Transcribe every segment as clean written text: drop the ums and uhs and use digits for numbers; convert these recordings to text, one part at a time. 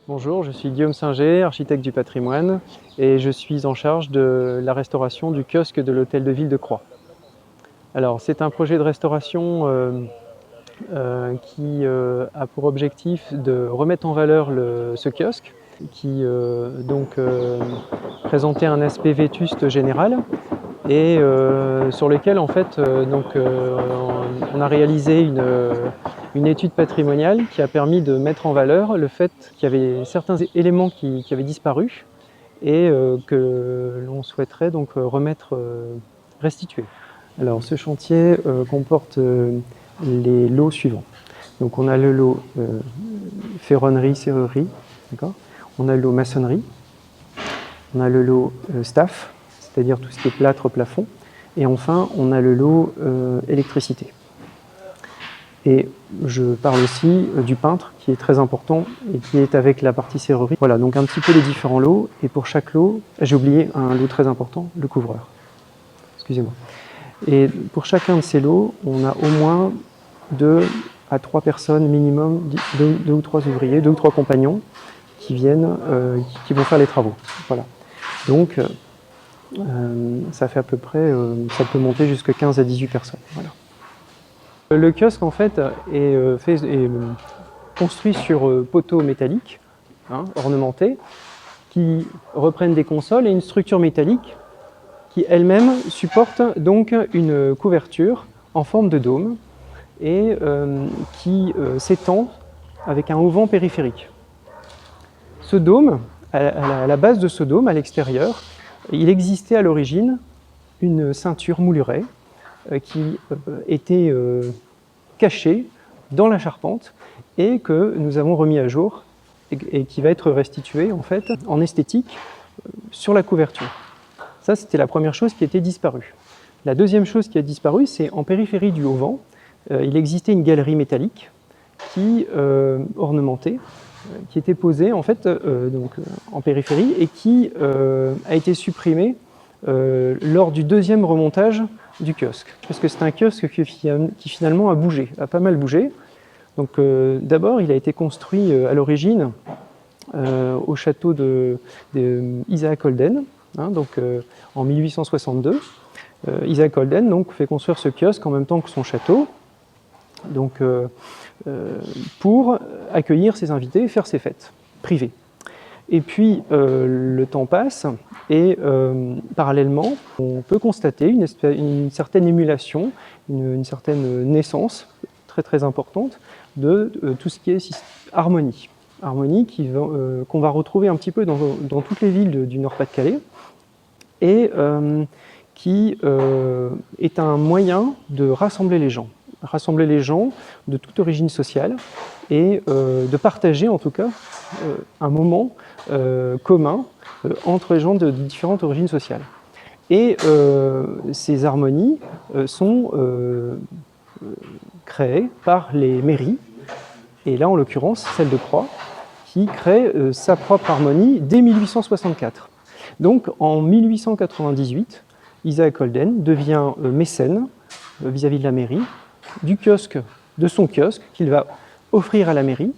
Bonjour, je suis Guillaume Singer, architecte du patrimoine, et je suis en charge de la restauration du kiosque de l'hôtel de ville de Croix. Alors, c'est un projet de restauration qui a pour objectif de remettre en valeur ce kiosque, qui présentait un aspect vétuste général, et sur lequel en fait on a réalisé une étude patrimoniale qui a permis de mettre en valeur le fait qu'il y avait certains éléments qui avaient disparu et que l'on souhaiterait donc restituer. Alors ce chantier comporte les lots suivants. Donc on a le lot ferronnerie, serrurerie, d'accord. On a le lot maçonnerie, on a le lot staff, c'est-à-dire tout ce qui est plâtre, plafond, et enfin on a le lot électricité. Et je parle aussi du peintre qui est très important et qui est avec la partie serrurerie. Voilà, donc un petit peu les différents lots, et pour chaque lot, j'ai oublié un lot très important, le couvreur. Excusez-moi. Et pour chacun de ces lots, on a au moins 2 à 3 personnes minimum, 2 ou 3 ouvriers, 2 ou 3 compagnons qui viennent, qui vont faire les travaux. Voilà. Donc ça fait à peu près, ça peut monter jusqu'à 15 à 18 personnes. Voilà. Le kiosque en fait est construit sur poteaux métalliques, ornementés, qui reprennent des consoles et une structure métallique qui elle-même supporte donc une couverture en forme de dôme et qui s'étend avec un auvent périphérique. Ce dôme, à la base de ce dôme, à l'extérieur, il existait à l'origine une ceinture moulurée qui était cachée dans la charpente et que nous avons remis à jour et qui va être restituée en fait en esthétique sur la couverture. Ça, c'était la première chose qui était disparue. La deuxième chose qui a disparu, c'est en périphérie du auvent, il existait une galerie métallique qui ornementée, qui était posée en fait en périphérie et qui a été supprimée lors du deuxième remontage du kiosque. Parce que c'est un kiosque qui finalement a bougé, a pas mal bougé. Donc d'abord, il a été construit à l'origine au château d'Isaac Holden, en 1862. Isaac Holden donc, fait construire ce kiosque en même temps que son château, donc, pour accueillir ses invités et faire ses fêtes privées. Et puis le temps passe et parallèlement, on peut constater une certaine émulation, une certaine naissance très très importante de tout ce qui est harmonie. Harmonie qu'on va retrouver un petit peu dans toutes les villes du Nord-Pas-de-Calais et qui est un moyen de rassembler les gens de toute origine sociale et de partager en tout cas un moment commun entre les gens de différentes origines sociales. Et ces harmonies sont créées par les mairies, et là en l'occurrence celle de Croix, qui crée sa propre harmonie dès 1864. Donc en 1898, Isaac Holden devient mécène vis-à-vis de la mairie, de son kiosque qu'il va offrir à la mairie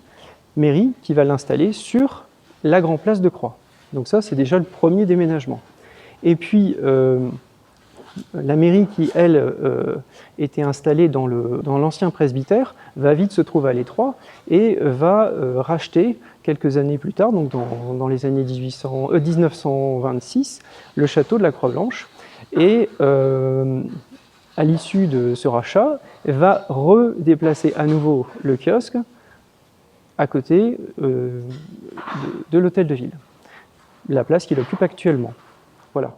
qui va l'installer sur la Grand Place de Croix. Donc ça, c'est déjà le premier déménagement. Et puis, la mairie qui, elle, était installée dans l'ancien presbytère, va vite se trouver à l'étroit et va racheter quelques années plus tard, donc dans les années 1926, le château de la Croix-Blanche. Et à l'issue de ce rachat, va redéplacer à nouveau le kiosque à côté de l'hôtel de ville, la place qu'il occupe actuellement. Voilà.